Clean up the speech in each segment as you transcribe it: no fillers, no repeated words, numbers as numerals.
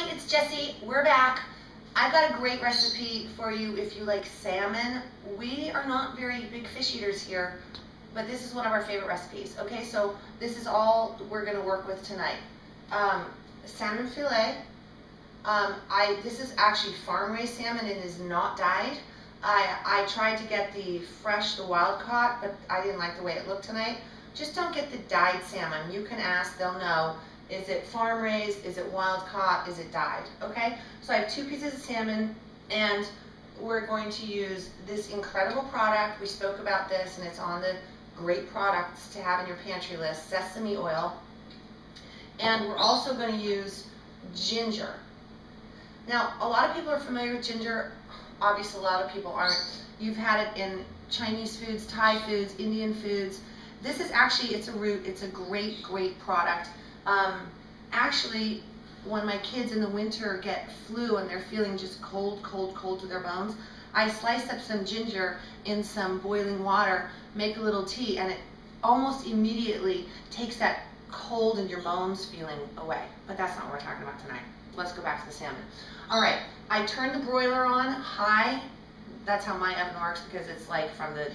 Hi, it's Jessie. We're back. I've got a great recipe for you if you like salmon. We are not very big fish eaters here, but this is one of our favorite recipes. Okay, so this is all we're going to work with tonight. Salmon fillet. This is actually farm-raised salmon. It is not dyed. I tried to get the fresh, the wild caught, but I didn't like the way it looked tonight. Just don't get the dyed salmon. You can ask, they'll know. Is it farm raised? Is it wild caught? Is it dyed? Okay, so I have 2 pieces of salmon, and we're going to use this incredible product. We spoke about this, and it's on the great products to have in your pantry list, sesame oil. And we're also going to use ginger. Now, a lot of people are familiar with ginger. Obviously, a lot of people aren't. You've had it in Chinese foods, Thai foods, Indian foods. This is actually, it's a root. It's a great, great product. Actually, when my kids in the winter get flu and they're feeling just cold to their bones, I slice up some ginger in some boiling water, make a little tea, and it almost immediately takes that cold in your bones feeling away. But that's not what we're talking about tonight. Let's go back to the salmon. All right, I turned the broiler on high. That's how my oven works because it's like from the,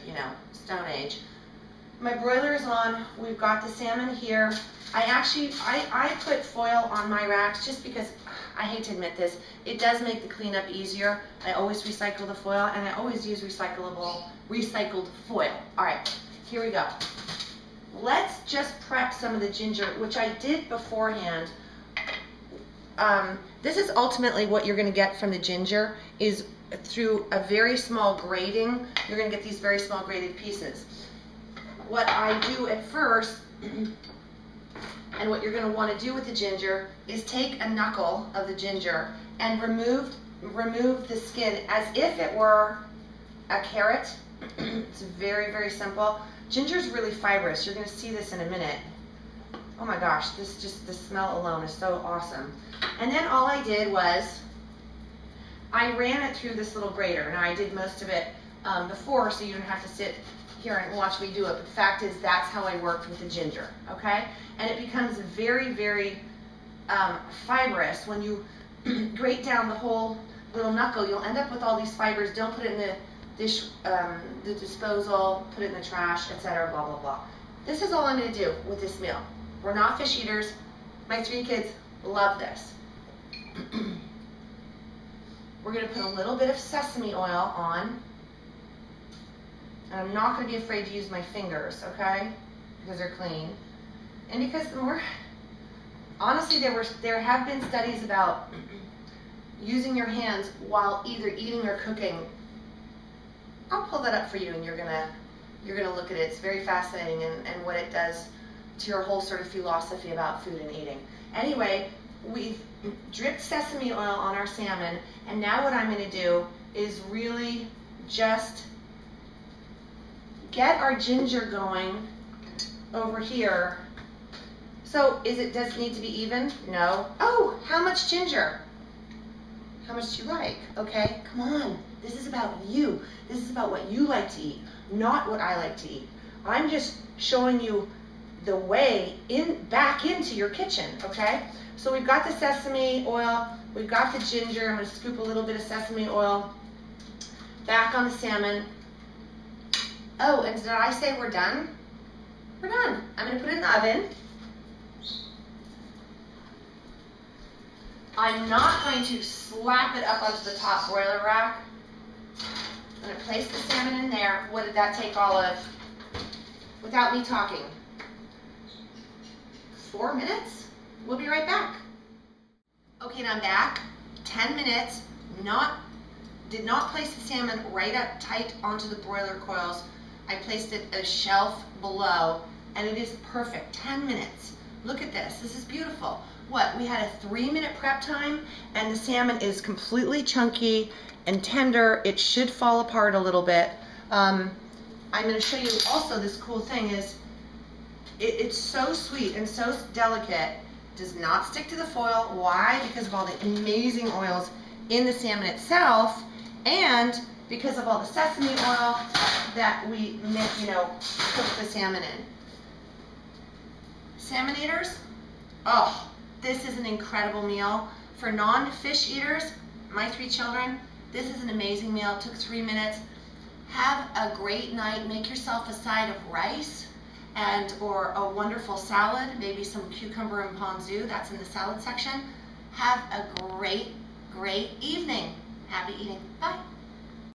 Stone Age. My broiler is on. We've got the salmon here. I put foil on my racks just because, I hate to admit this, it does make the cleanup easier. I always recycle the foil, and I always use recycled foil. All right, here we go. Let's just prep some of the ginger, which I did beforehand. This is ultimately what you're going to get from the ginger is through a very small grating. You're going to get these very small grated pieces. What I do at first, and what you're going to want to do with the ginger, is take a knuckle of the ginger and remove the skin as if it were a carrot. It's very, very simple. Ginger is really fibrous. You're going to see this in a minute. Oh my gosh, the smell alone is so awesome. And then all I did was I ran it through this little grater. Now I did most of it before, so you don't have to sit here and watch me do it, but the fact is that's how I worked with the ginger, okay? And it becomes very, very fibrous. When you grate down the whole little knuckle, you'll end up with all these fibers. Don't put it in the dish, the disposal, put it in the trash, etc., blah, blah, blah. This is all I'm gonna do with this meal. We're not fish eaters. My 3 kids love this. We're gonna put a little bit of sesame oil on. And I'm not going to be afraid to use my fingers, okay? Because they're clean. And because honestly, there have been studies about using your hands while either eating or cooking. I'll pull that up for you, and you're gonna look at it. It's very fascinating, and what it does to your whole sort of philosophy about food and eating. Anyway, we've dripped sesame oil on our salmon, and now what I'm going to do is really just get our ginger going over here. So does it need to be even? No. Oh, how much ginger? How much do you like? Okay, come on. This is about you. This is about what you like to eat, not what I like to eat. I'm just showing you the way back into your kitchen, okay? So we've got the sesame oil, we've got the ginger. I'm gonna scoop a little bit of sesame oil back on the salmon. Oh, and did I say we're done? We're done. I'm going to put it in the oven. I'm not going to slap it up onto the top broiler rack. I'm going to place the salmon in there. What did that take all of? Without me talking. 4 minutes? We'll be right back. Okay, now I'm back. 10 minutes. Did not place the salmon right up tight onto the broiler coils. I placed it a shelf below, and it is perfect. 10 minutes. Look at this. This is beautiful. What? We had a 3-minute prep time, and the salmon is completely chunky and tender. It should fall apart a little bit. I'm going to show you also this cool thing is it's so sweet and so delicate. Does not stick to the foil. Why? Because of all the amazing oils in the salmon itself, and because of all the sesame oil that we cook the salmon in. Salmon eaters, oh, this is an incredible meal. For non-fish eaters, my 3 children, this is an amazing meal. It took 3 minutes. Have a great night. Make yourself a side of rice or a wonderful salad, maybe some cucumber and ponzu. That's in the salad section. Have a great, great evening. Happy eating. Bye.